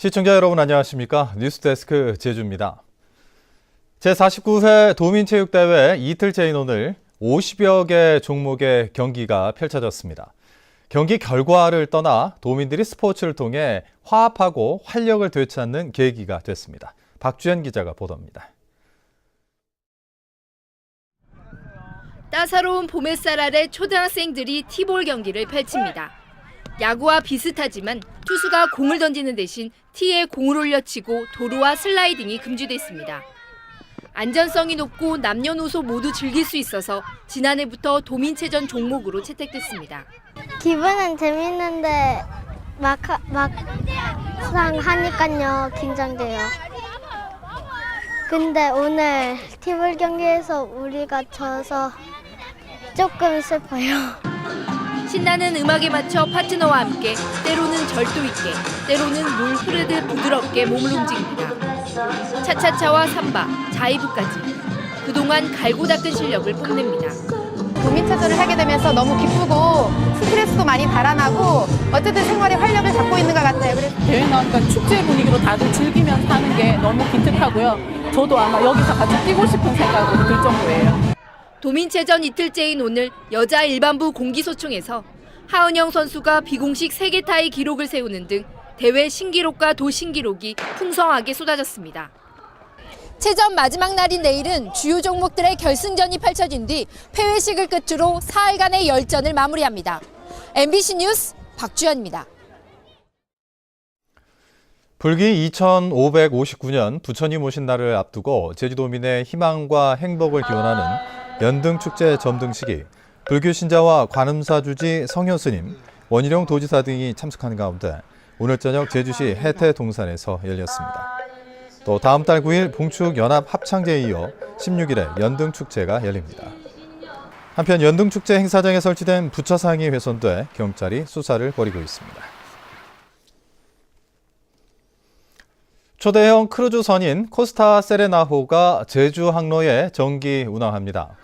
시청자 여러분 안녕하십니까? 뉴스데스크 제주입니다. 제49회 도민체육대회 이틀째인 오늘 50여 개 종목의 경기가 펼쳐졌습니다. 경기 결과를 떠나 도민들이 스포츠를 통해 화합하고 활력을 되찾는 계기가 됐습니다. 박주연 기자가 보도합니다. 따사로운 봄햇살 아래 초등학생들이 티볼 경기를 펼칩니다. 야구와 비슷하지만 투수가 공을 던지는 대신 티에 공을 올려치고 도루와 슬라이딩이 금지됐습니다. 안전성이 높고 남녀노소 모두 즐길 수 있어서 지난해부터 도민체전 종목으로 채택됐습니다. 기분은 재밌는데 막상 하니까요 긴장돼요. 근데 오늘 티볼 경기에서 우리가 져서 조금 슬퍼요. 신나는 음악에 맞춰 파트너와 함께 때로는 절도 있게, 때로는 물 흐르듯 부드럽게 몸을 움직입니다. 차차차와 삼바, 자이브까지 그동안 갈고 닦은 실력을 뽐냅니다. 도민체조를 하게 되면서 너무 기쁘고 스트레스도 많이 달아나고 어쨌든 생활에 활력을 갖고 있는 것 같아요. 그래서 대회 나오니까 축제 분위기로 다들 즐기면서 하는 게 너무 기특하고요. 저도 아마 여기서 같이 뛰고 싶은 생각으로 들 정도예요. 도민체전 이틀째인 오늘 여자 일반부 공기소총에서 하은영 선수가 비공식 세계 타이 기록을 세우는 등 대회 신기록과 도신기록이 풍성하게 쏟아졌습니다. 체전 마지막 날인 내일은 주요 종목들의 결승전이 펼쳐진 뒤 폐회식을 끝으로 사흘간의 열전을 마무리합니다. MBC 뉴스 박주연입니다. 불기 2559년 부처님 오신 날을 앞두고 제주도민의 희망과 행복을 기원하는 연등축제 점등식이 불교 신자와 관음사주지 성효스님, 원희룡 도지사 등이 참석하는 가운데 오늘 저녁 제주시 해태동산에서 열렸습니다. 또 다음 달 9일 봉축연합합창제에 이어 16일에 연등축제가 열립니다. 한편 연등축제 행사장에 설치된 부처상이 훼손돼 경찰이 수사를 벌이고 있습니다. 초대형 크루즈선인 코스타 세레나호가 제주 항로에 정기 운항합니다.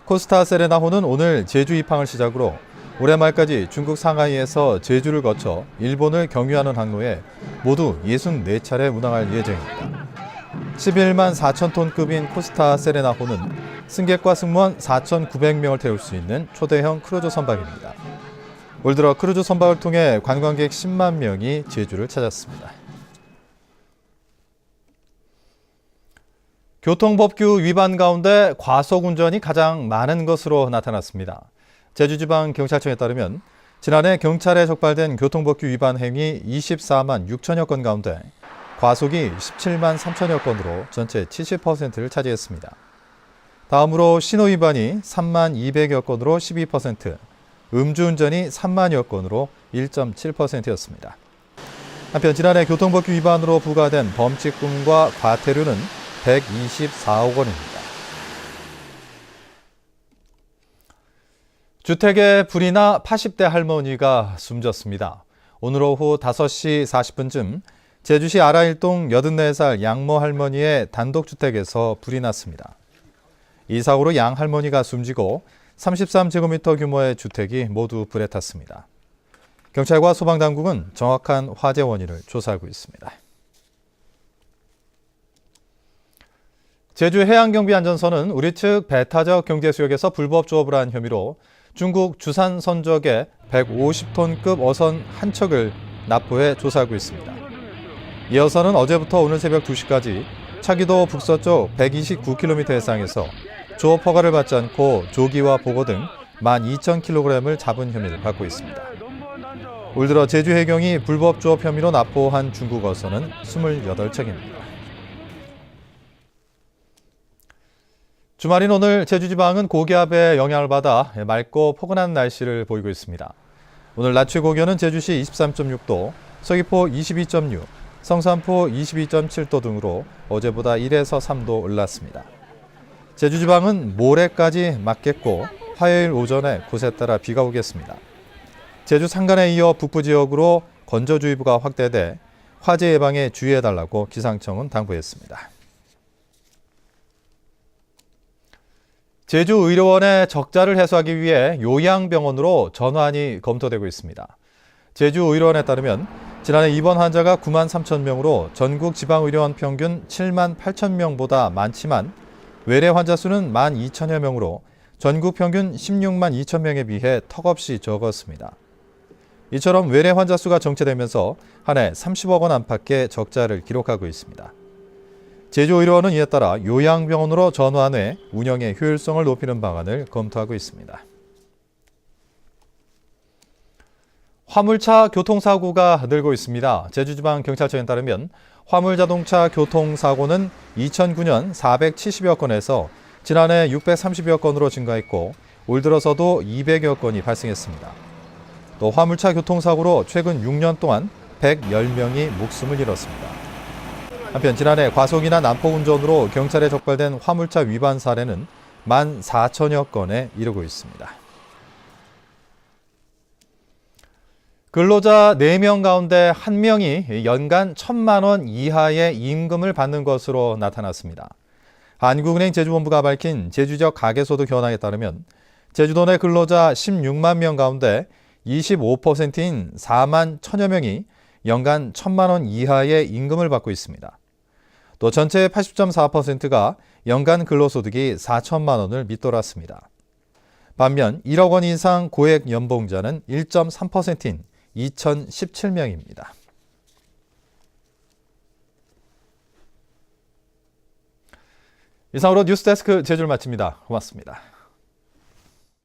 코스타 세레나호는 오늘 제주 입항을 시작으로 올해 말까지 중국 상하이에서 제주를 거쳐 일본을 경유하는 항로에 모두 64차례 운항할 예정입니다. 11만 4천 톤급인 코스타 세레나호는 승객과 승무원 4,900명을 태울 수 있는 초대형 크루즈 선박입니다. 올 들어 크루즈 선박을 통해 관광객 10만 명이 제주를 찾았습니다. 교통법규 위반 가운데 과속운전이 가장 많은 것으로 나타났습니다. 제주지방경찰청에 따르면 지난해 경찰에 적발된 교통법규 위반 행위 24만 6천여 건 가운데 과속이 17만 3천여 건으로 전체 70%를 차지했습니다. 다음으로 신호위반이 3만 200여 건으로 12%, 음주운전이 3만여 건으로 1.7%였습니다. 한편 지난해 교통법규 위반으로 부과된 범칙금과 과태료는 124억 원입니다. 주택에 불이 나 80대 할머니가 숨졌습니다. 오늘 오후 5시 40분쯤 제주시 아라일동 84살 양모 할머니의 단독주택에서 불이 났습니다. 이 사고로 양 할머니가 숨지고 33제곱미터 규모의 주택이 모두 불에 탔습니다. 경찰과 소방당국은 정확한 화재 원인을 조사하고 있습니다. 제주해양경비안전선은 우리 측 배타적 경제수역에서 불법 조업을 한 혐의로 중국 주산 선적의 150톤급 어선 한 척을 납부해 조사하고 있습니다. 이 어선은 어제부터 오늘 새벽 2시까지 차기도 북서쪽 129km 해상에서 조업 허가를 받지 않고 조기와 보고 등 12,000kg을 잡은 혐의를 받고 있습니다. 올 들어 제주해경이 불법 조업 혐의로 납부한 중국 어선은 28척입니다. 주말인 오늘 제주지방은 고기압의 영향을 받아 맑고 포근한 날씨를 보이고 있습니다. 오늘 낮 최고기온은 제주시 23.6도, 서귀포 22.6, 성산포 22.7도 등으로 어제보다 1에서 3도 올랐습니다. 제주지방은 모레까지 맑겠고 화요일 오전에 곳에 따라 비가 오겠습니다. 제주 산간에 이어 북부 지역으로 건조주의보가 확대돼 화재 예방에 주의해달라고 기상청은 당부했습니다. 제주의료원의 적자를 해소하기 위해 요양병원으로 전환이 검토되고 있습니다. 제주의료원에 따르면 지난해 입원 환자가 9만 3천 명으로 전국 지방의료원 평균 7만 8천 명보다 많지만 외래 환자 수는 1만 2천여 명으로 전국 평균 16만 2천 명에 비해 턱없이 적었습니다. 이처럼 외래 환자 수가 정체되면서 한 해 30억 원 안팎의 적자를 기록하고 있습니다. 제주의료원은 이에 따라 요양병원으로 전환해 운영의 효율성을 높이는 방안을 검토하고 있습니다. 화물차 교통사고가 늘고 있습니다. 제주지방경찰청에 따르면 화물자동차 교통사고는 2009년 470여 건에서 지난해 630여 건으로 증가했고 올 들어서도 200여 건이 발생했습니다. 또 화물차 교통사고로 최근 6년 동안 110명이 목숨을 잃었습니다. 한편 지난해 과속이나 난폭운전으로 경찰에 적발된 화물차 위반 사례는 14,000여 건에 이르고 있습니다. 근로자 4명 가운데 1명이 연간 1,000만 원 이하의 임금을 받는 것으로 나타났습니다. 한국은행 제주본부가 밝힌 제주지역 가계소득 현황에 따르면 제주도 내 근로자 16만 명 가운데 25%인 4만 1,000여 명이 연간 1,000만 원 이하의 임금을 받고 있습니다. 또 전체의 80.4%가 연간 근로소득이 4천만 원을 밑돌았습니다. 반면 1억 원 이상 고액 연봉자는 1.3%인 2,017명입니다. 이상으로 뉴스데스크 제주를 마칩니다. 고맙습니다.